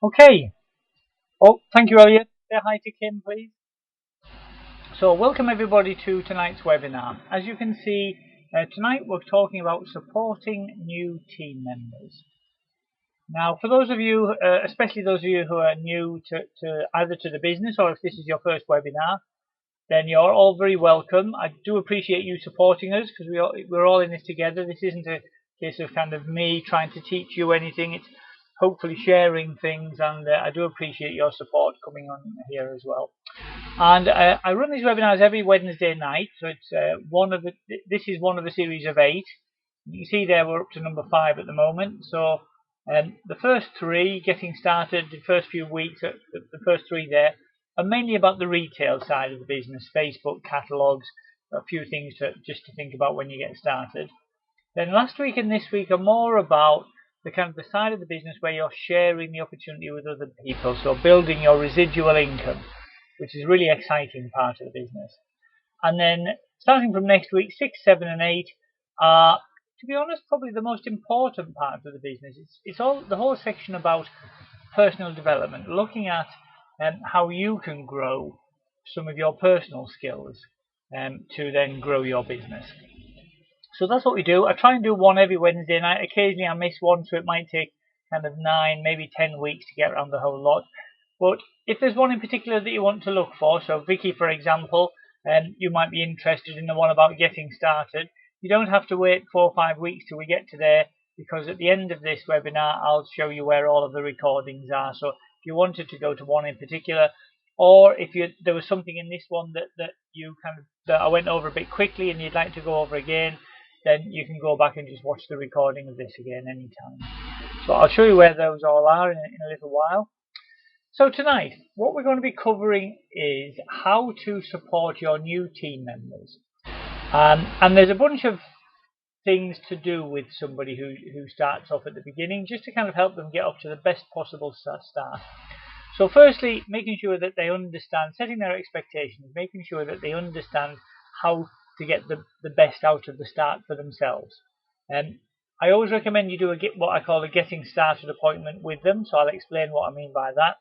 Okay. Oh, thank you, Elliot. Say hi to Kim, please. So, welcome everybody to tonight's webinar. As you can see, tonight we're talking about supporting new team members. Now, for those of you, especially those of you who are new to either to the business or if this is your first webinar, then you're all very welcome. I do appreciate you supporting us because we're all in this together. This isn't a case of kind of me trying to teach you anything. It's hopefully sharing things, and I do appreciate your support coming on here as well. And I run these webinars every Wednesday night, so it's this is one of a series of 8. You can see there we're up to number 5 at the moment. So the first 3, getting started, the first few weeks, the first 3 there, are mainly about the retail side of the business, Facebook, catalogs, a few things just to think about when you get started. Then last week and this week are more about the kind of the side of the business where you're sharing the opportunity with other people, so building your residual income, which is a really exciting part of the business. And then starting from next week, 6, 7 and 8 are, to be honest, probably the most important part of the business. It's all the whole section about personal development, looking at how you can grow some of your personal skills to then grow your business. So that's what we do. I try and do one every Wednesday night. Occasionally I miss one, so it might take kind of 9, maybe 10 weeks to get around the whole lot. But if there's one in particular that you want to look for, so Vicky, for example, you might be interested in the one about getting started. You don't have to wait 4 or 5 weeks till we get to there, because at the end of this webinar I'll show you where all of the recordings are. So if you wanted to go to one in particular, or if there was something in this one that I went over a bit quickly and you'd like to go over again, then you can go back and just watch the recording of this again anytime. So I'll show you where those all are in a little while. So tonight, what we're going to be covering is how to support your new team members. And there's a bunch of things to do with somebody who starts off at the beginning, just to kind of help them get up to the best possible start. So firstly, making sure that they understand, setting their expectations, making sure that they understand how to get the best out of the start for themselves. I always recommend you do what I call a getting started appointment with them, so I'll explain what I mean by that.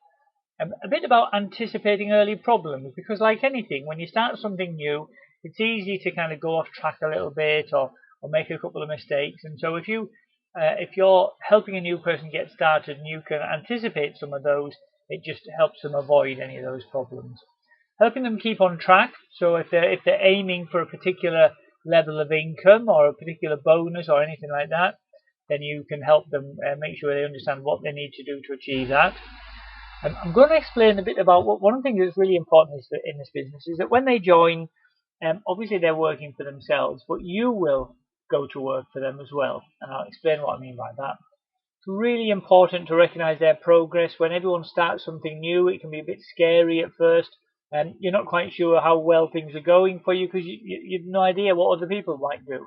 A bit about anticipating early problems, because like anything, when you start something new, it's easy to kind of go off track a little bit or make a couple of mistakes. And so if you're helping a new person get started and you can anticipate some of those, it just helps them avoid any of those problems. Helping them keep on track, so if they're aiming for a particular level of income or a particular bonus or anything like that, then you can help them make sure they understand what they need to do to achieve that. I'm going to explain a bit about one of the things that's really important in this business is that when they join, obviously they're working for themselves, but you will go to work for them as well, and I'll explain what I mean by that. It's really important to recognize their progress. When everyone starts something new, it can be a bit scary at first, and you're not quite sure how well things are going for you because you've no idea what other people might do.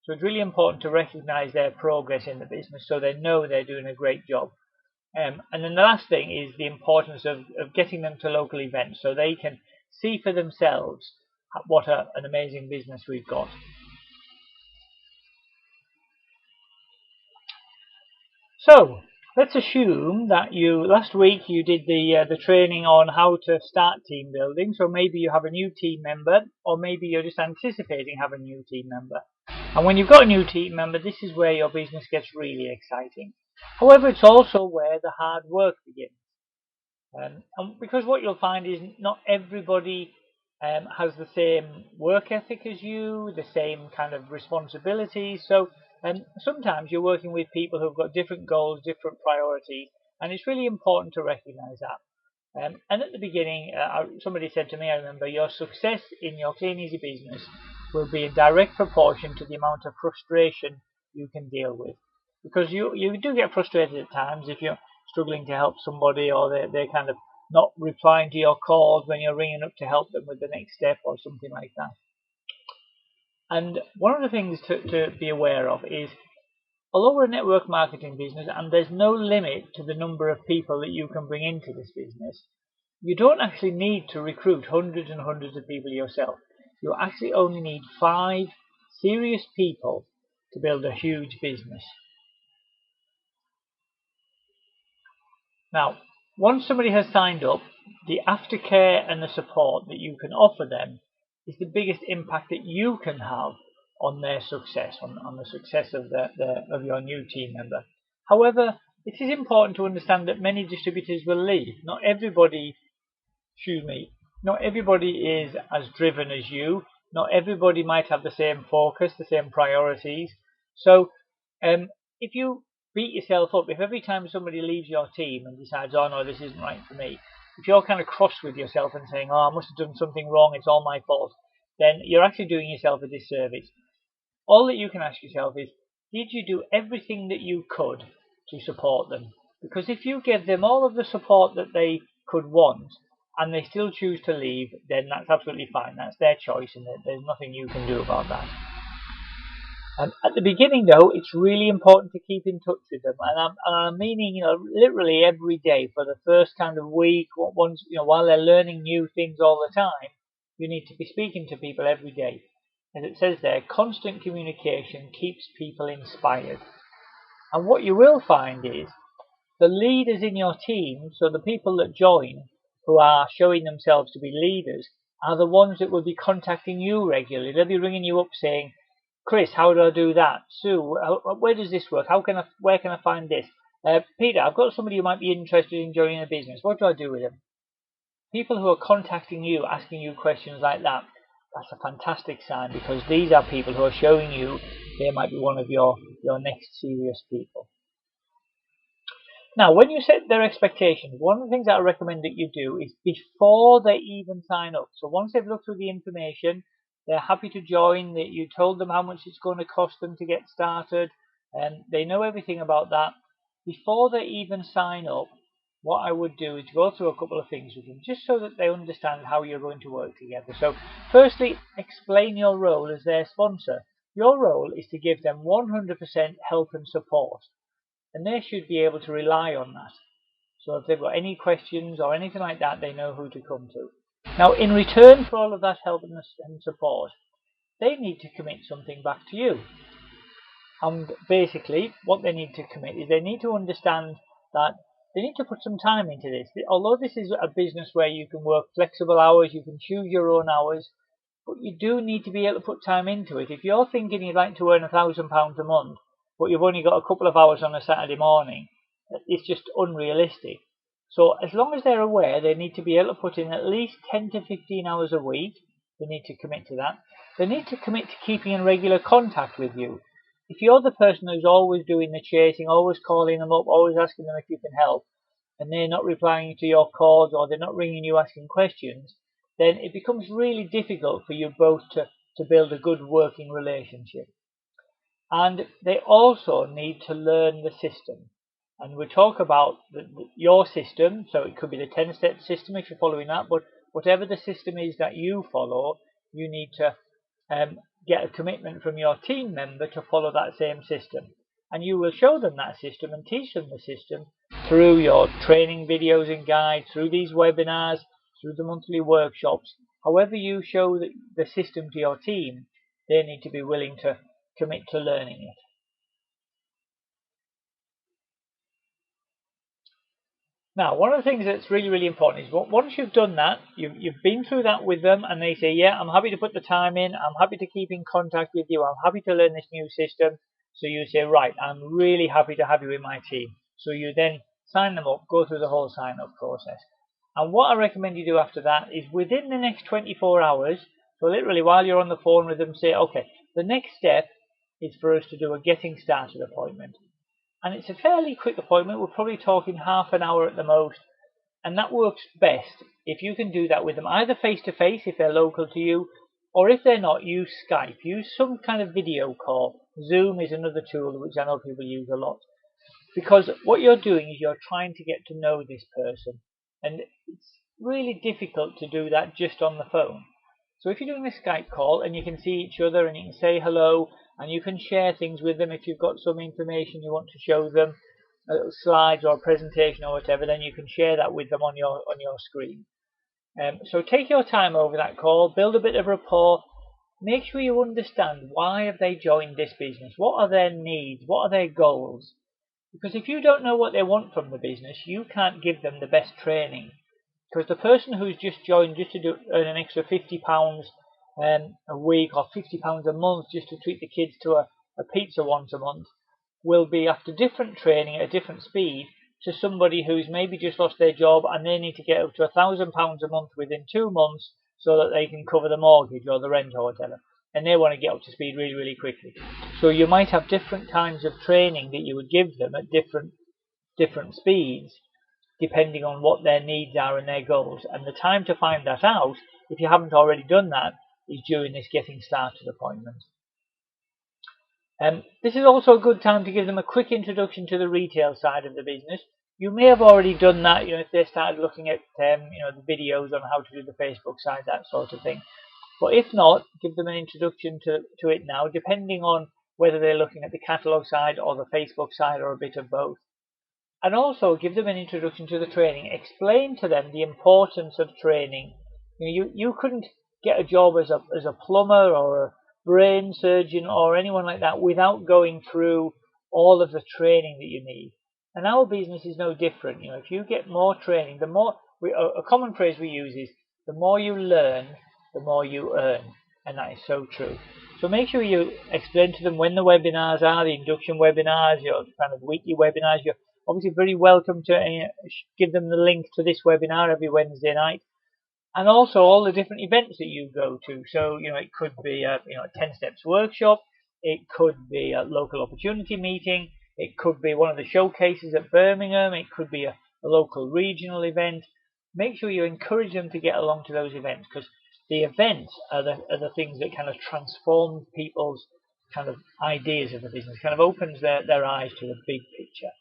So it's really important to recognize their progress in the business so they know they're doing a great job. And then the last thing is the importance of getting them to local events so they can see for themselves what an amazing business we've got. So let's assume that last week you did the training on how to start team building. So maybe you have a new team member, or maybe you're just anticipating having a new team member. And when you've got a new team member, this is where your business gets really exciting. However, it's also where the hard work begins. And because what you'll find is not everybody has the same work ethic as you, the same kind of responsibilities. So sometimes you're working with people who've got different goals, different priorities, and it's really important to recognize that. And at the beginning, somebody said to me, I remember, your success in your Kleeneze business will be in direct proportion to the amount of frustration you can deal with. Because you do get frustrated at times if you're struggling to help somebody, or they're kind of not replying to your calls when you're ringing up to help them with the next step or something like that. And one of the things to be aware of is, although we're a network marketing business and there's no limit to the number of people that you can bring into this business, you don't actually need to recruit hundreds and hundreds of people yourself. You actually only need 5 serious people to build a huge business. Now, once somebody has signed up, the aftercare and the support that you can offer them is the biggest impact that you can have on their success, on the success of of your new team member. However, it is important to understand that many distributors will leave. Not everybody is as driven as you. Not everybody might have the same focus, the same priorities. So if you beat yourself up, if every time somebody leaves your team and decides, oh no, this isn't right for me, if you're kind of cross with yourself and saying, oh, I must have done something wrong, it's all my fault, then you're actually doing yourself a disservice. All that you can ask yourself is, did you do everything that you could to support them? Because if you give them all of the support that they could want and they still choose to leave, then that's absolutely fine. That's their choice, and there's nothing you can do about that. At the beginning, though, it's really important to keep in touch with them, and I'm meaning, literally every day for the first kind of week, once, while they're learning new things all the time, you need to be speaking to people every day. As it says there, constant communication keeps people inspired. And what you will find is the leaders in your team, so the people that join, who are showing themselves to be leaders, are the ones that will be contacting you regularly. They'll be ringing you up saying, Chris, how do I do that? Sue, where does this work? Where can I find this? Peter, I've got somebody who might be interested in joining a business. What do I do with them? People who are contacting you, asking you questions like that, that's a fantastic sign, because these are people who are showing you they might be one of your next serious people. Now, when you set their expectations, one of the things that I recommend that you do is before they even sign up. So once they've looked through the information, they're happy to join, that you told them how much it's going to cost them to get started, and they know everything about that. Before they even sign up, what I would do is go through a couple of things with them, just so that they understand how you're going to work together. So firstly, explain your role as their sponsor. Your role is to give them 100% help and support, and they should be able to rely on that. So if they've got any questions or anything like that, they know who to come to. Now, in return for all of that help and support, they need to commit something back to you. And basically, what they need to commit is they need to understand that they need to put some time into this. Although this is a business where you can work flexible hours, you can choose your own hours, but you do need to be able to put time into it. If you're thinking you'd like to earn £1,000 a month, but you've only got a couple of hours on a Saturday morning, it's just unrealistic. So as long as they're aware, they need to be able to put in at least 10 to 15 hours a week. They need to commit to that. They need to commit to keeping in regular contact with you. If you're the person who's always doing the chasing, always calling them up, always asking them if you can help, and they're not replying to your calls, or they're not ringing you asking questions, then it becomes really difficult for you both to build a good working relationship. And they also need to learn the system. And we talk about your system, so it could be the 10-step system if you're following that, but whatever the system is that you follow, you need to get a commitment from your team member to follow that same system. And you will show them that system and teach them the system through your training videos and guides, through these webinars, through the monthly workshops. However you show the system to your team, they need to be willing to commit to learning it. Now, one of the things that's really, really important is once you've done that, you've been through that with them, and they say, yeah, I'm happy to put the time in, I'm happy to keep in contact with you, I'm happy to learn this new system. So you say, right, I'm really happy to have you in my team. So you then sign them up, go through the whole sign-up process. And what I recommend you do after that is within the next 24 hours, so literally while you're on the phone with them, say, okay, the next step is for us to do a getting started appointment. And it's a fairly quick appointment. We're probably talking half an hour at the most. And that works best if you can do that with them, either face-to-face if they're local to you, or if they're not, use Skype. Use some kind of video call. Zoom is another tool which I know people use a lot. Because what you're doing is you're trying to get to know this person. And it's really difficult to do that just on the phone. So if you're doing a Skype call and you can see each other and you can say hello, and you can share things with them, if you've got some information you want to show them, slides or a presentation or whatever, then you can share that with them on your screen. So take your time over that call, build a bit of rapport, make sure you understand why have they joined this business, what are their needs, what are their goals, Because if you don't know what they want from the business, you can't give them the best training. Because the person who's just joined just to earn an extra £50 a week or £50 a month just to treat the kids to a pizza once a month will be after different training at a different speed to somebody who's maybe just lost their job and they need to get up to £1,000 a month within 2 months so that they can cover the mortgage or the rent or whatever. And they want to get up to speed really, really quickly. So you might have different kinds of training that you would give them at different speeds, depending on what their needs are and their goals. And the time to find that out, if you haven't already done that, is during this getting started appointment. This is also a good time to give them a quick introduction to the retail side of the business. You may have already done that, if they started looking at the videos on how to do the Facebook side, that sort of thing. But if not, give them an introduction to it now, depending on whether they're looking at the catalogue side or the Facebook side or a bit of both. And also give them an introduction to the training. Explain to them the importance of training. You couldn't get a job as a plumber or a brain surgeon or anyone like that without going through all of the training that you need. And our business is no different. If you get more training, the more a common phrase we use is the more you learn, the more you earn. And that is so true. So make sure you explain to them when the webinars are, the induction webinars, your kind of weekly webinars. You're obviously very welcome to give them the link to this webinar every Wednesday night. And also all the different events that you go to. So, it could be a 10 steps workshop. It could be a local opportunity meeting. It could be one of the showcases at Birmingham. It could be a local regional event. Make sure you encourage them to get along to those events, because the events are the things that kind of transform people's kind of ideas of the business, kind of opens their eyes to the big picture.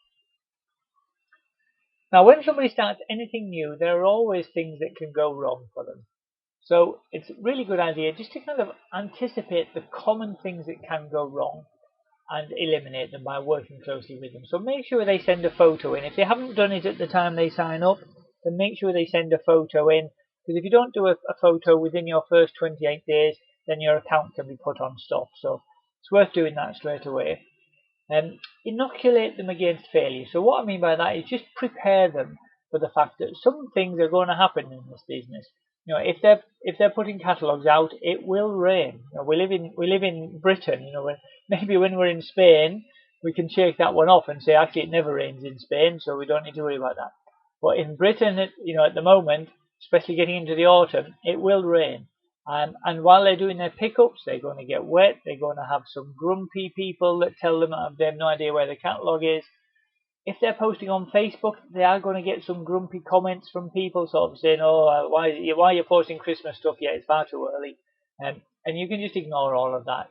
Now, when somebody starts anything new, there are always things that can go wrong for them. So it's a really good idea just to kind of anticipate the common things that can go wrong and eliminate them by working closely with them. So make sure they send a photo in. If they haven't done it at the time they sign up, then make sure they send a photo in. Because if you don't do a photo within your first 28 days, then your account can be put on stop. So it's worth doing that straight away. Inoculate them against failure. So what I mean by that is just prepare them for the fact that some things are going to happen in this business. If they're putting catalogues out, it will rain. We live in Britain. Maybe when we're in Spain, we can shake that one off and say actually it never rains in Spain, so we don't need to worry about that. But in Britain, at the moment, especially getting into the autumn, it will rain. And while they're doing their pickups, they're going to get wet. They're going to have some grumpy people that tell them they have no idea where the catalogue is. If they're posting on Facebook, they are going to get some grumpy comments from people sort of saying, oh, why are you posting Christmas stuff yet? It's far too early. And you can just ignore all of that.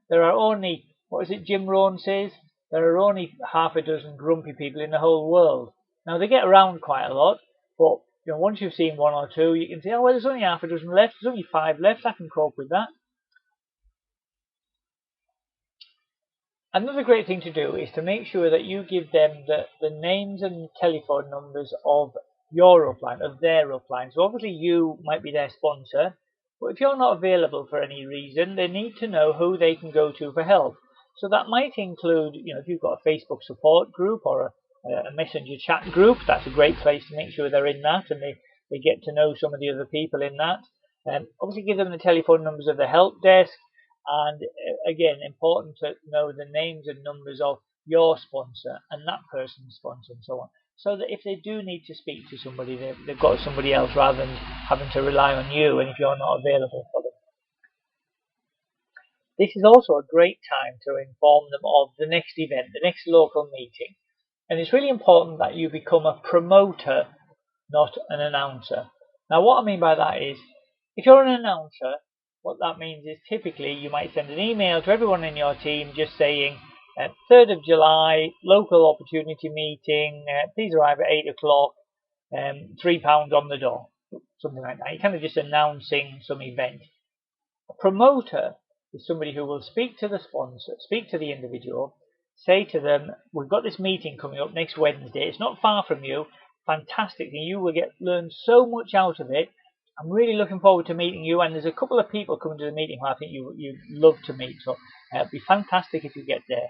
There are only, what is it Jim Rohn says? There are only half a dozen grumpy people in the whole world. Now, they get around quite a lot, but once you've seen one or two, you can say, oh, well, there's only half a dozen left. There's only 5 left. I can cope with that. Another great thing to do is to make sure that you give them the names and telephone numbers of your upline, of their upline. So obviously you might be their sponsor, but if you're not available for any reason, they need to know who they can go to for help. So that might include, if you've got a Facebook support group or a messenger chat group, that's a great place to make sure they're in that and they get to know some of the other people in that. Obviously give them the telephone numbers of the help desk. And again, important to know the names and numbers of your sponsor and that person's sponsor and so on. So that if they do need to speak to somebody, they've got somebody else rather than having to rely on you and if you're not available for them. This is also a great time to inform them of the next event, the next local meeting. And it's really important that you become a promoter, not an announcer. Now what I mean by that is, if you're an announcer, what that means is typically you might send an email to everyone in your team just saying, 3rd of July, local opportunity meeting, please arrive at 8 o'clock, £3 on the door, something like that. You're kind of just announcing some event. A promoter is somebody who will speak to the sponsor, speak to the individual, say to them, we've got this meeting coming up next Wednesday, it's not far from you, fantastic, and you will learn so much out of it. I'm really looking forward to meeting you, and there's a couple of people coming to the meeting who I think you'd love to meet, so it'd be fantastic if you get there.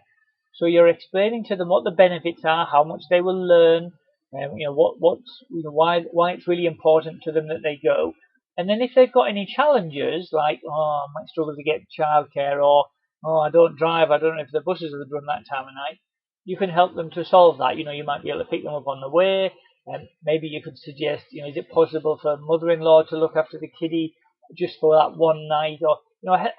So you're explaining to them what the benefits are, how much they will learn, why it's really important to them that they go. And then if they've got any challenges, like, oh, I might struggle to get childcare, or, oh, I don't drive, I don't know if the buses will run that time of night, you can help them to solve that. You might be able to pick them up on the way, and maybe you could suggest, is it possible for mother-in-law to look after the kiddie just for that one night, or,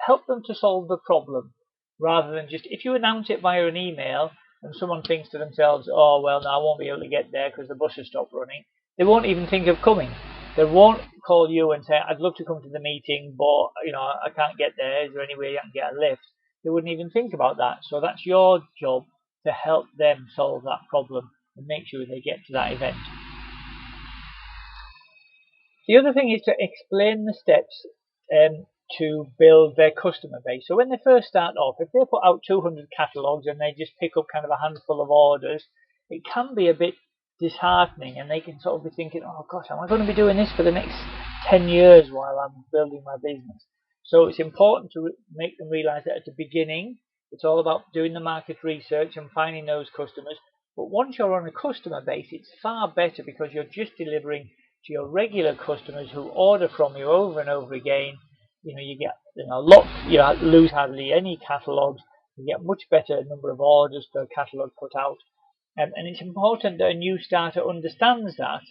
help them to solve the problem, rather than just, if you announce it via an email, and someone thinks to themselves, oh, well, no, I won't be able to get there because the bus has stopped running, they won't even think of coming. They won't call you and say, I'd love to come to the meeting, but, I can't get there. Is there any way I can get a lift? They wouldn't even think about that. So that's your job, to help them solve that problem and make sure they get to that event. The other thing is to explain the steps to build their customer base. So when they first start off, if they put out 200 catalogues and they just pick up kind of a handful of orders, it can be a bit disheartening, and they can sort of be thinking, oh gosh, am I going to be doing this for the next 10 years while I'm building my business? So it's important to make them realize that at the beginning, it's all about doing the market research and finding those customers. But once you're on a customer base, it's far better, because you're just delivering to your regular customers who order from you over and over again. You get a lot, you lose hardly any catalogues, you get much better number of orders per catalogue put out. And it's important that a new starter understands that,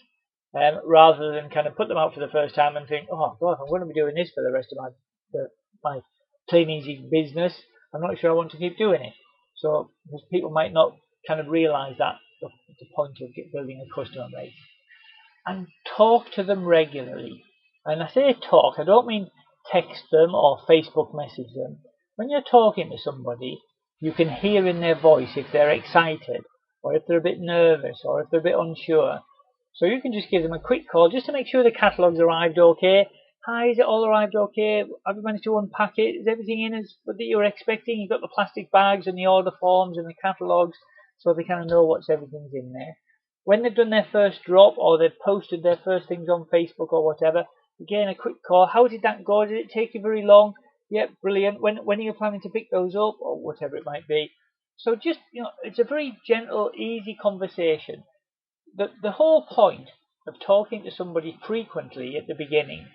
rather than kind of put them out for the first time and think, oh God, I'm going to be doing this for the rest of my Kleeneze business, I'm not sure I want to keep doing it. So because people might not kind of realize that the point of building a customer base. And talk to them regularly. And I say talk, I don't mean text them or Facebook message them. When you're talking to somebody, you can hear in their voice if they're excited, or if they're a bit nervous, or if they're a bit unsure. So you can just give them a quick call just to make sure the catalogue's arrived okay. Hi, is it all arrived okay? Have you managed to unpack it? Is everything in as that you were expecting? You've got the plastic bags and the order forms and the catalogues, so they kind of know everything's in there. When they've done their first drop, or they've posted their first things on Facebook or whatever, again, a quick call. How did that go? Did it take you very long? Yep, brilliant. When are you planning to pick those up, or whatever it might be? So just, it's a very gentle, easy conversation. The whole point of talking to somebody frequently at the beginning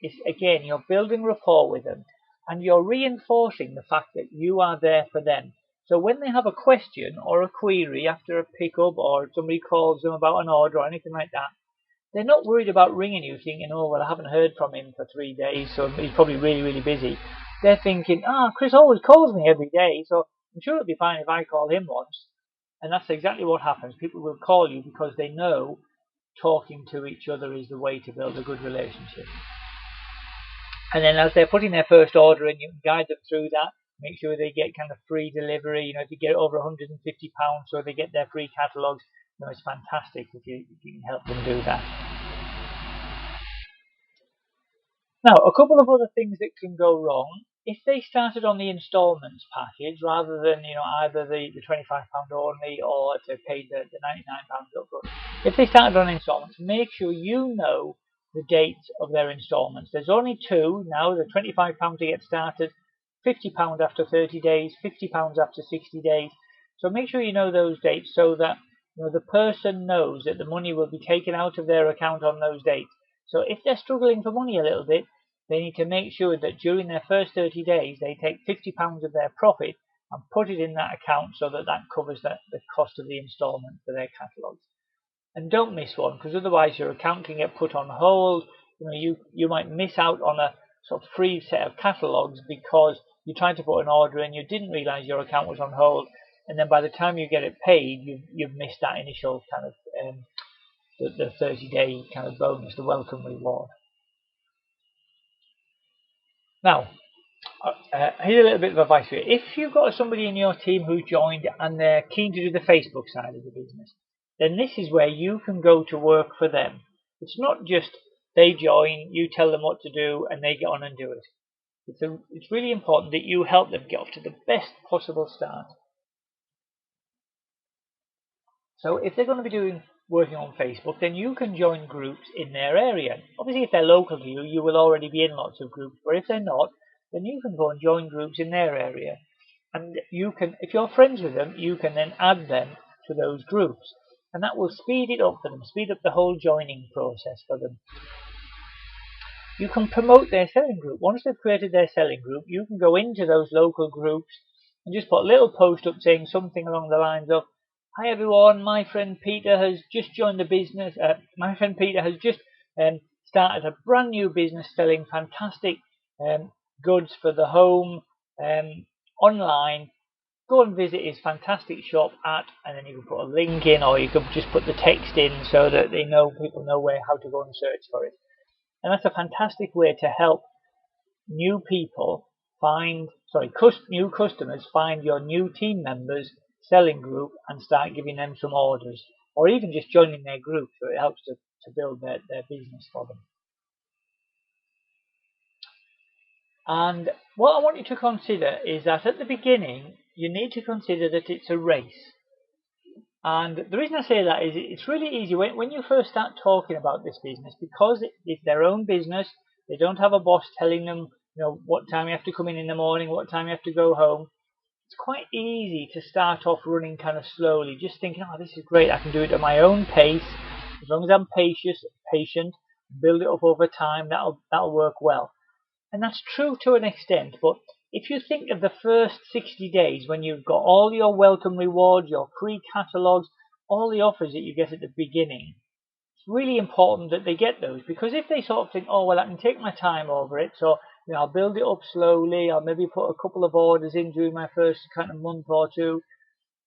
is, again, you're building rapport with them, and you're reinforcing the fact that you are there for them. So when they have a question or a query after a pickup, or somebody calls them about an order or anything like that, they're not worried about ringing you thinking, oh, well, I haven't heard from him for 3 days, so he's probably really, really busy. They're thinking, Chris always calls me every day, so I'm sure it'll be fine if I call him once. And that's exactly what happens. People will call you because they know talking to each other is the way to build a good relationship. And then as they're putting their first order in, you can guide them through that. Make sure they get kind of free delivery. If you get over £150, so they get their free catalogues, it's fantastic if you can help them do that. Now, a couple of other things that can go wrong. If they started on the instalments package rather than either the £25 only, or if they paid the £99 upfront, if they started on instalments, make sure you know the dates of their instalments. There's only two now: the £25 to get started, £50 after 30 days, £50 after 60 days. So make sure you know those dates, so that the person knows that the money will be taken out of their account on those dates. So if they're struggling for money a little bit, they need to make sure that during their first 30 days they take £50 of their profit and put it in that account, so that covers the cost of the instalment for their catalogues. And don't miss one, because otherwise your account can get put on hold. You might miss out on a sort of free set of catalogues because you tried to put an order in, you didn't realise your account was on hold, and then by the time you get it paid, you've missed that initial kind of the 30-day kind of bonus, the welcome reward. Now, here's a little bit of advice for you. If you've got somebody in your team who joined and they're keen to do the Facebook side of the business, then this is where you can go to work for them. It's not just they join, you tell them what to do, and they get on and do it. It's really important that you help them get off to the best possible start. So if they're going to be working on Facebook, then you can join groups in their area. Obviously, if they're local to you, you will already be in lots of groups. But if they're not, then you can go and join groups in their area. And you can, if you're friends with them, you can then add them to those groups, and that will speed it up for them, speed up the whole joining process for them. You can promote their selling group. Once they've created their selling group, you can go into those local groups and just put a little post up saying something along the lines of, "Hi everyone, my friend Peter has just joined the business. My friend Peter has just started a brand new business selling fantastic goods for the home online. Go and visit his fantastic shop at," and then you can put a link in, or you could just put the text in so that people know how to go and search for it. And that's a fantastic way to help new people new customers find your new team members' selling group and start giving them some orders, or even just joining their group, so it helps to build their business for them. And what I want you to consider is that at the beginning, you need to consider that it's a race. And the reason I say that is it's really easy when you first start talking about this business, because it's their own business. They don't have a boss telling them, what time you have to come in the morning, what time you have to go home. It's quite easy to start off running kind of slowly, just thinking, "Oh, this is great. I can do it at my own pace. As long as I'm patient, build it up over time. That'll work well." And that's true to an extent, but if you think of the first 60 days when you've got all your welcome rewards, your free catalogs, all the offers that you get at the beginning, it's really important that they get those, because if they sort of think, "Oh, well, I can take my time over it, so I'll build it up slowly, I'll maybe put a couple of orders in during my first kind of month or two,"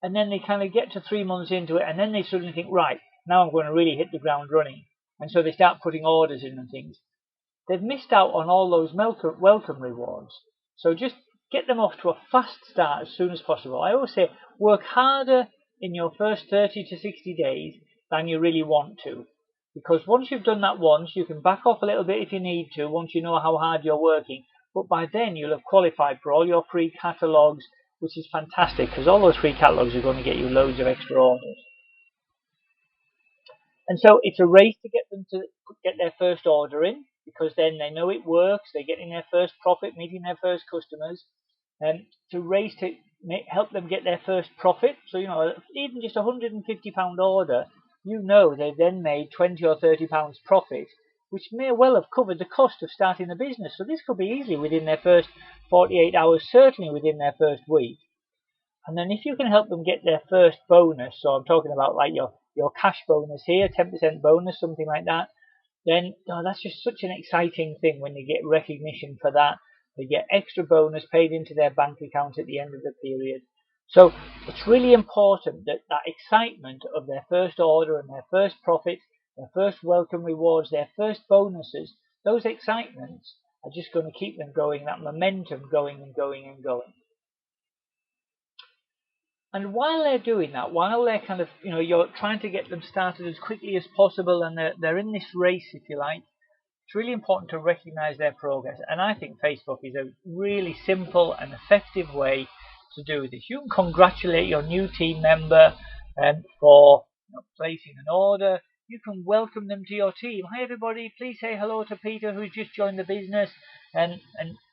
and then they kind of get to 3 months into it, and then they suddenly think, "Right, now I'm going to really hit the ground running," and so they start putting orders in and things. They've missed out on all those welcome rewards. So just get them off to a fast start as soon as possible. I always say work harder in your first 30 to 60 days than you really want to. Because once you've done that once, you can back off a little bit if you need to, once you know how hard you're working. But by then you'll have qualified for all your free catalogs, which is fantastic, because all those free catalogs are going to get you loads of extra orders. And so it's a race to get them to get their first order in, because then they know it works, they're getting their first profit, meeting their first customers. And to race to help them get their first profit. So, even just £150 order, they've then made £20 or £30 profit, which may well have covered the cost of starting the business. So this could be easily within their first 48 hours, certainly within their first week. And then if you can help them get their first bonus, so I'm talking about like your cash bonus here, 10% bonus, something like that, then that's just such an exciting thing when they get recognition for that. They get extra bonus paid into their bank account at the end of the period. So it's really important that excitement of their first order and their first profit, their first welcome rewards, their first bonuses, those excitements are just going to keep them going, that momentum going and going and going. And while they're doing that, while they're kind of, you're trying to get them started as quickly as possible, and they're in this race, if you like, it's really important to recognize their progress. And I think Facebook is a really simple and effective way to do this. You can congratulate your new team member for placing an order. You can welcome them to your team. "Hi everybody, please say hello to Peter, who's just joined the business." And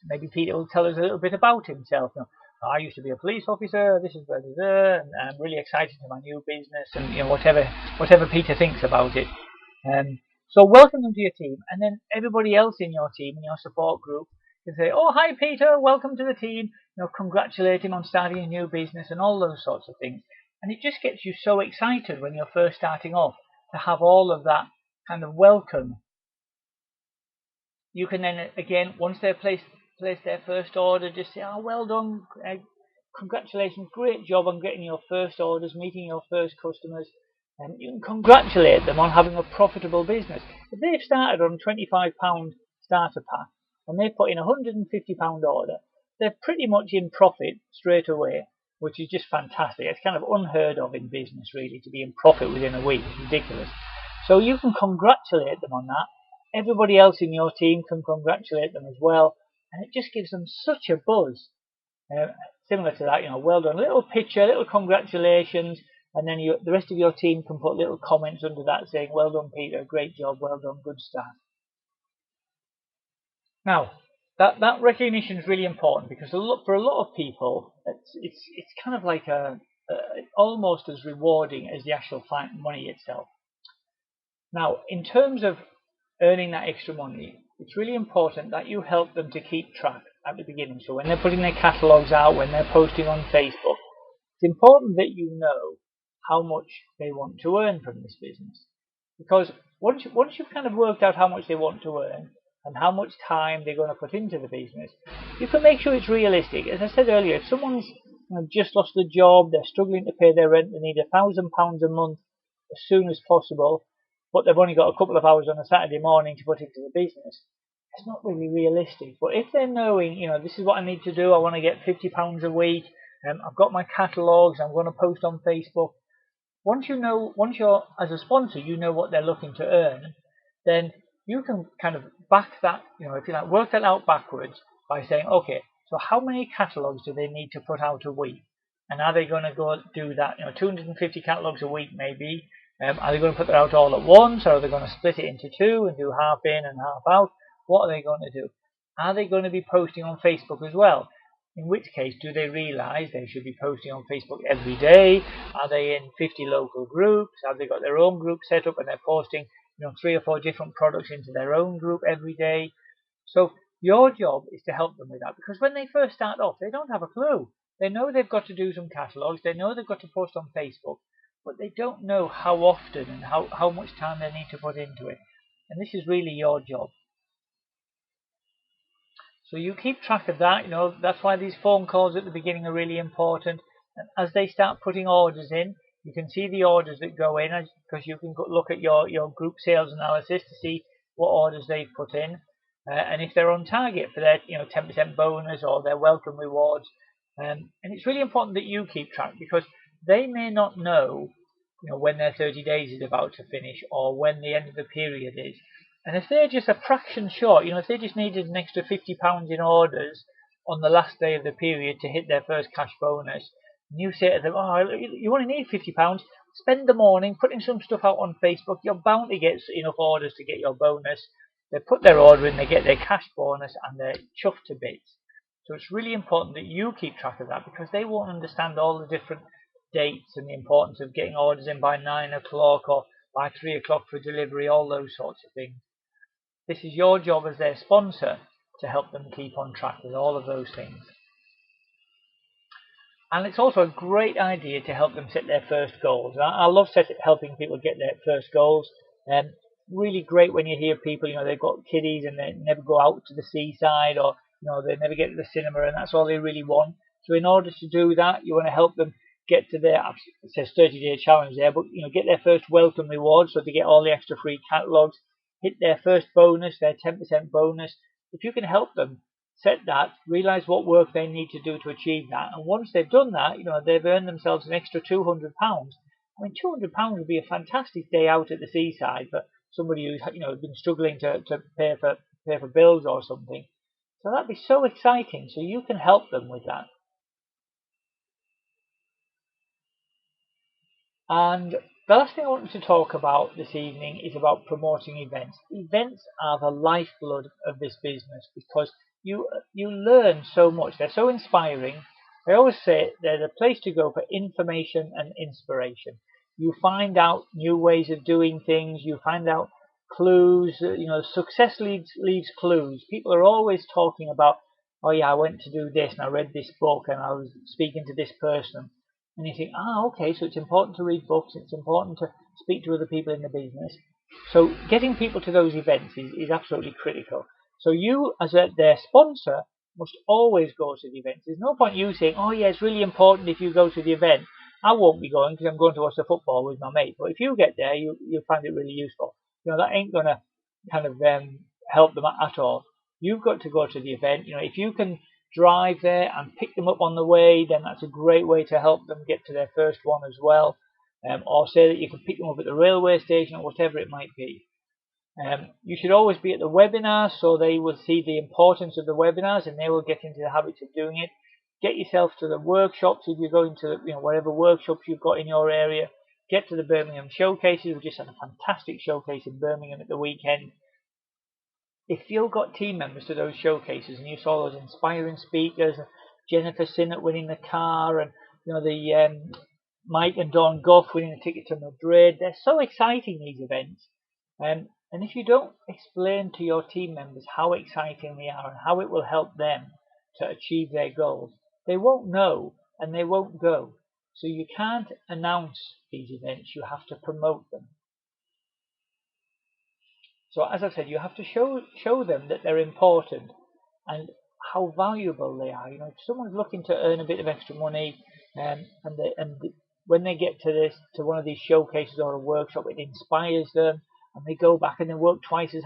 maybe Peter will tell us a little bit about himself. "I used to be a police officer, this is and I'm really excited to my new business," and whatever Peter thinks about it. So welcome them to your team, and then everybody else in your team, in your support group, can say, "Oh, hi Peter, welcome to the team," congratulate him on starting a new business and all those sorts of things. And it just gets you so excited when you're first starting off to have all of that kind of welcome. You can then, again, once they've placed their first order, just say, "Oh, well done, congratulations, great job on getting your first orders, meeting your first customers." And you can congratulate them on having a profitable business. If they've started on a £25 starter pack and they've put in a £150 order, they're pretty much in profit straight away, which is just fantastic. It's kind of unheard of in business, really, to be in profit within a week. It's ridiculous. So you can congratulate them on that. Everybody else in your team can congratulate them as well, and it just gives them such a buzz. Similar to that, well done, little picture, little congratulations, and then the rest of your team can put little comments under that saying, "Well done, Peter, great job, well done, good start." Now, that recognition is really important, because for a lot of people, it's kind of like a almost as rewarding as the actual money itself. Now, in terms of earning that extra money, it's really important that you help them to keep track at the beginning. So when they're putting their catalogs out, when they're posting on Facebook, it's important that you know how much they want to earn from this business. Because once you've kind of worked out how much they want to earn and how much time they're going to put into the business, you can make sure it's realistic. As I said earlier, if someone's just lost a job, they're struggling to pay their rent, they need £1,000 a month as soon as possible, but they've only got a couple of hours on a Saturday morning to put into the business, it's not really realistic. But if they're knowing, this is what I need to do, I want to get £50 a week, I've got my catalogues, I'm going to post on Facebook. Once you're, as a sponsor, you know what they're looking to earn, then you can kind of back that, if you like, work that out backwards by saying, okay, so how many catalogues do they need to put out a week? And are they going to go do that, 250 catalogues a week maybe? Are they going to put that out all at once, or are they going to split it into two and do half in and half out? What are they going to do? Are they going to be posting on Facebook as well? In which case, do they realize they should be posting on Facebook every day? Are they in 50 local groups? Have they got their own group set up and they're posting 3 or 4 different products into their own group every day? So your job is to help them with that, because when they first start off, they don't have a clue. They know they've got to do some catalogs, they know they've got to post on Facebook, but they don't know how often and how much time they need to put into it. And this is really your job. So you keep track of that. That's why these phone calls at the beginning are really important. And as they start putting orders in, you can see the orders that go in, because you can look at your group sales analysis to see what orders they've put in, and if they're on target for their 10% bonus or their welcome rewards. And it's really important that you keep track, because they may not know when their 30 days is about to finish or when the end of the period is. And if they're just a fraction short, if they just needed an extra £50 in orders on the last day of the period to hit their first cash bonus, and you say to them, oh, you only need £50, spend the morning putting some stuff out on Facebook, you're bound to get enough orders to get your bonus. They put their order in, they get their cash bonus, and they're chuffed to bits. So it's really important that you keep track of that, because they won't understand all the different dates and the importance of getting orders in by 9 o'clock or by 3 o'clock for delivery, all those sorts of things. This is your job as their sponsor to help them keep on track with all of those things. And it's also a great idea to help them set their first goals. I love helping people get their first goals. Really great when you hear people, they've got kiddies and they never go out to the seaside, or they never get to the cinema, and that's all they really want. So in order to do that, you want to help them get to their, it says 30-day challenge there, but get their first welcome reward, so to get all the extra free catalogs, hit their first bonus, their 10% bonus. If you can help them set that, realize what work they need to do to achieve that, and once they've done that, they've earned themselves an extra £200. I mean, £200 would be a fantastic day out at the seaside for somebody who's been struggling to pay for bills or something. So that'd be so exciting. So you can help them with that. And the last thing I want to talk about this evening is about promoting events. Events are the lifeblood of this business, because you learn so much. They're so inspiring. I always say they're the place to go for information and inspiration. You find out new ways of doing things. You find out clues. Success leaves clues. People are always talking about, oh yeah, I went to do this and I read this book and I was speaking to this person. And you think, okay, so it's important to read books, it's important to speak to other people in the business. So getting people to those events is absolutely critical. So you, as their sponsor, must always go to the events. There's no point you saying, oh yeah, it's really important if you go to the event. I won't be going because I'm going to watch the football with my mate. But if you get there, you'll find it really useful. That ain't going to kind of help them at all. You've got to go to the event. If you can drive there and pick them up on the way, then that's a great way to help them get to their first one as well. Or say that you can pick them up at the railway station or whatever it might be. You should always be at the webinars, so they will see the importance of the webinars and they will get into the habit of doing it. Get yourself to the workshops if you're going to whatever workshops you've got in your area. Get to the Birmingham showcases. We just had a fantastic showcase in Birmingham at the weekend. if you've got team members to those showcases and you saw those inspiring speakers, Jennifer Sinnott winning the car, and the Mike and Dawn Goff winning the ticket to Madrid, they're so exciting, these events. And if you don't explain to your team members how exciting they are and how it will help them to achieve their goals, they won't know and they won't go. So you can't announce these events, you have to promote them. So as I said, you have to show them that they're important and how valuable they are. If someone's looking to earn a bit of extra money, when they get to one of these showcases or a workshop, it inspires them, and they go back and they work twice as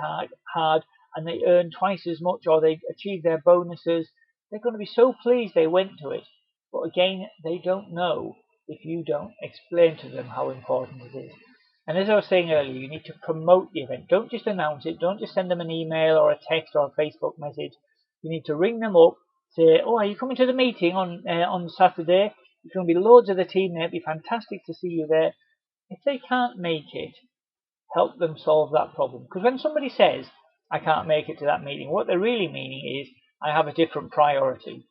hard, and they earn twice as much, or they achieve their bonuses. They're going to be so pleased they went to it. But again, they don't know if you don't explain to them how important it is. And as I was saying earlier, you need to promote the event. Don't just announce it. Don't just send them an email or a text or a Facebook message. You need to ring them up, say, "Oh, are you coming to the meeting on Saturday? There's going to be loads of the team there. It'd be fantastic to see you there." If they can't make it, help them solve that problem. Because when somebody says, "I can't make it to that meeting," what they're really meaning is, "I have a different priority."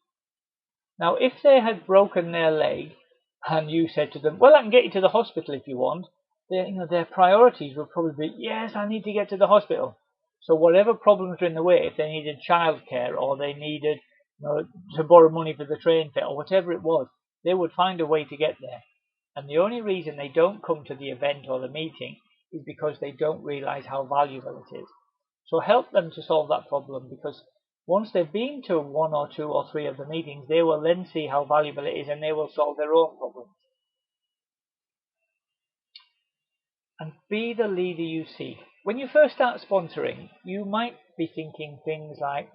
Now, if they had broken their leg and you said to them, "Well, I can get you to the hospital if you want," their priorities would probably be, "Yes, I need to get to the hospital." So whatever problems are in the way, if they needed childcare or they needed to borrow money for the train fare or whatever it was, they would find a way to get there. And the only reason they don't come to the event or the meeting is because they don't realize how valuable it is. So help them to solve that problem, because once they've been to one or two or three of the meetings, they will then see how valuable it is and they will solve their own problems. And be the leader you seek. When you first start sponsoring, you might be thinking things like,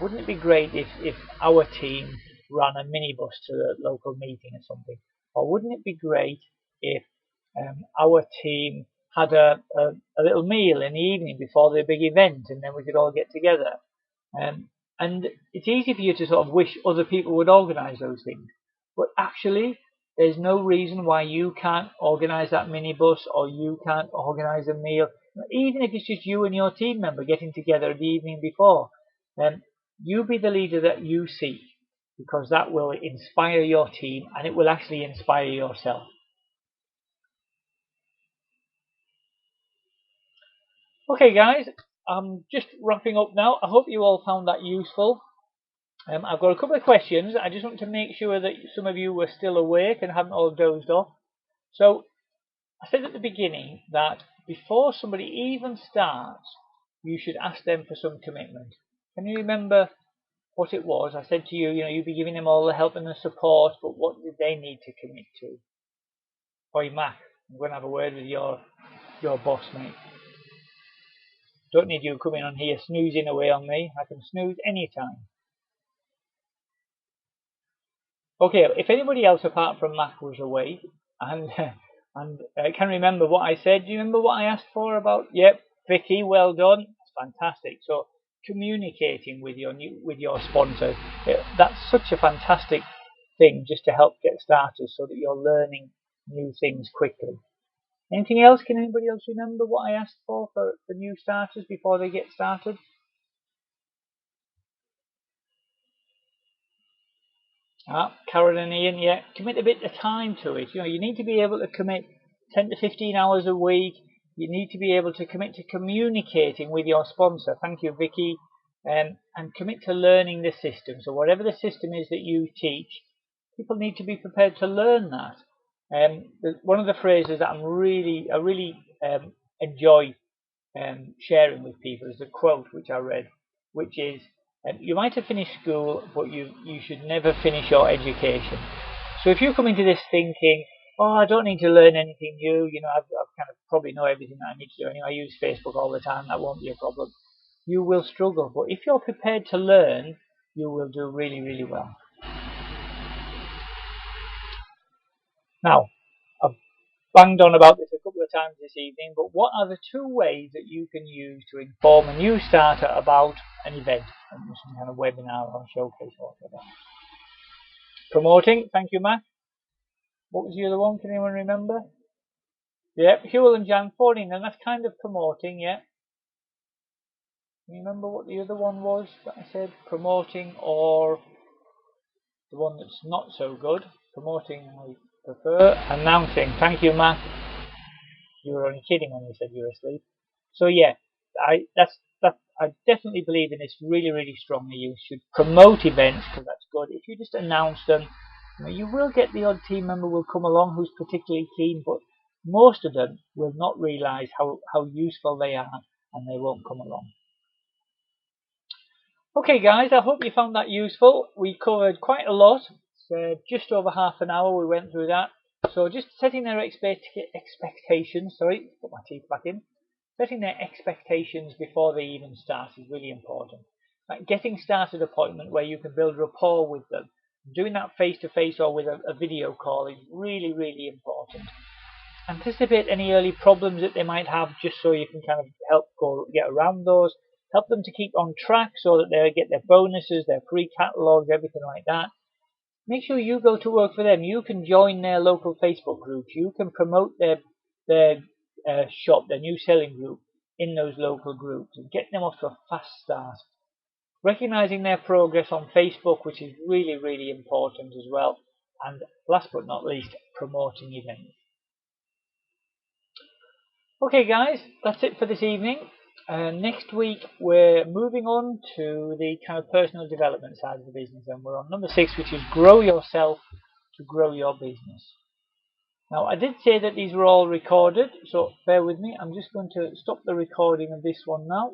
wouldn't it be great if our team ran a minibus to the local meeting or something? Or wouldn't it be great if our team had a little meal in the evening before the big event, and then we could all get together? And it's easy for you to sort of wish other people would organise those things. But actually, there's no reason why you can't organise that minibus or you can't organise a meal. Even if it's just you and your team member getting together the evening before. You be the leader that you seek, because that will inspire your team and it will actually inspire yourself. Okay guys, I'm just wrapping up now. I hope you all found that useful. I've got a couple of questions. I just want to make sure that some of you were still awake and haven't all dozed off. So I said at the beginning that before somebody even starts, you should ask them for some commitment. Can you remember what it was? I said to you, you'd be giving them all the help and the support, but what did they need to commit to? Oi, Mac, I'm going to have a word with your boss, mate. Don't need you coming on here snoozing away on me. I can snooze anytime. Okay, if anybody else apart from Mac was awake and can remember what I said, do you remember what I asked for about? Yep, Vicky, well done. That's fantastic. So communicating with your sponsor, that's such a fantastic thing just to help get started, so that you're learning new things quickly. Anything else? Can anybody else remember what I asked for new starters before they get started? Karen and Ian, yeah, commit a bit of time to it. You need to be able to commit 10 to 15 hours a week. You need to be able to commit to communicating with your sponsor. Thank you, Vicky. And commit to learning the system. So whatever the system is that you teach, people need to be prepared to learn that. One of the phrases that I really enjoy sharing with people is a quote which I read, which is, you might have finished school, but you should never finish your education. So if you come into this thinking, I don't need to learn anything new, I've kind of probably know everything that I need to do anyway, I use Facebook all the time, that won't be a problem, you will struggle. But if you're prepared to learn, you will do really, really well. Now, I've banged on about this a couple of times this evening, but what are the 2 ways that you can use to inform a new starter about an event, some kind of webinar or showcase or whatever? Promoting, thank you, Matt. What was the other one? Can anyone remember? Yep, Huel and Jan phoning, and that's kind of promoting, yeah. Can you remember what the other one was that I said? Promoting, or the one that's not so good? Promoting I prefer. Announcing. Thank you, Matt. You were only kidding when you said you were asleep. So yeah, I definitely believe in this really strongly. You should promote events because that's good. If you just announce them, you will get the odd team member will come along who's particularly keen, but most of them will not realise how useful they are, and they won't come along. Okay guys, I hope you found that useful. We covered quite a lot. Just over half an hour we went through that. So just setting their expectations, sorry, put my teeth back in. Setting their expectations before they even start is really important. Like getting started appointment where you can build rapport with them. Doing that face to face or with a video call is really important. Anticipate any early problems that they might have just so you can kind of help get around those. Help them to keep on track so that they get their bonuses, their free catalogs, everything like that. Make sure you go to work for them. You can join their local Facebook groups. You can promote their shop, their new selling group in those local groups and get them off to a fast start. Recognizing their progress on Facebook, which is really important as well. And last but not least, promoting events. Okay guys, that's it for this evening. Next week we're moving on to the kind of personal development side of the business, and we're on number 6, which is grow yourself to grow your business. Now I did say that these were all recorded, so bear with me. I'm just going to stop the recording of this one now.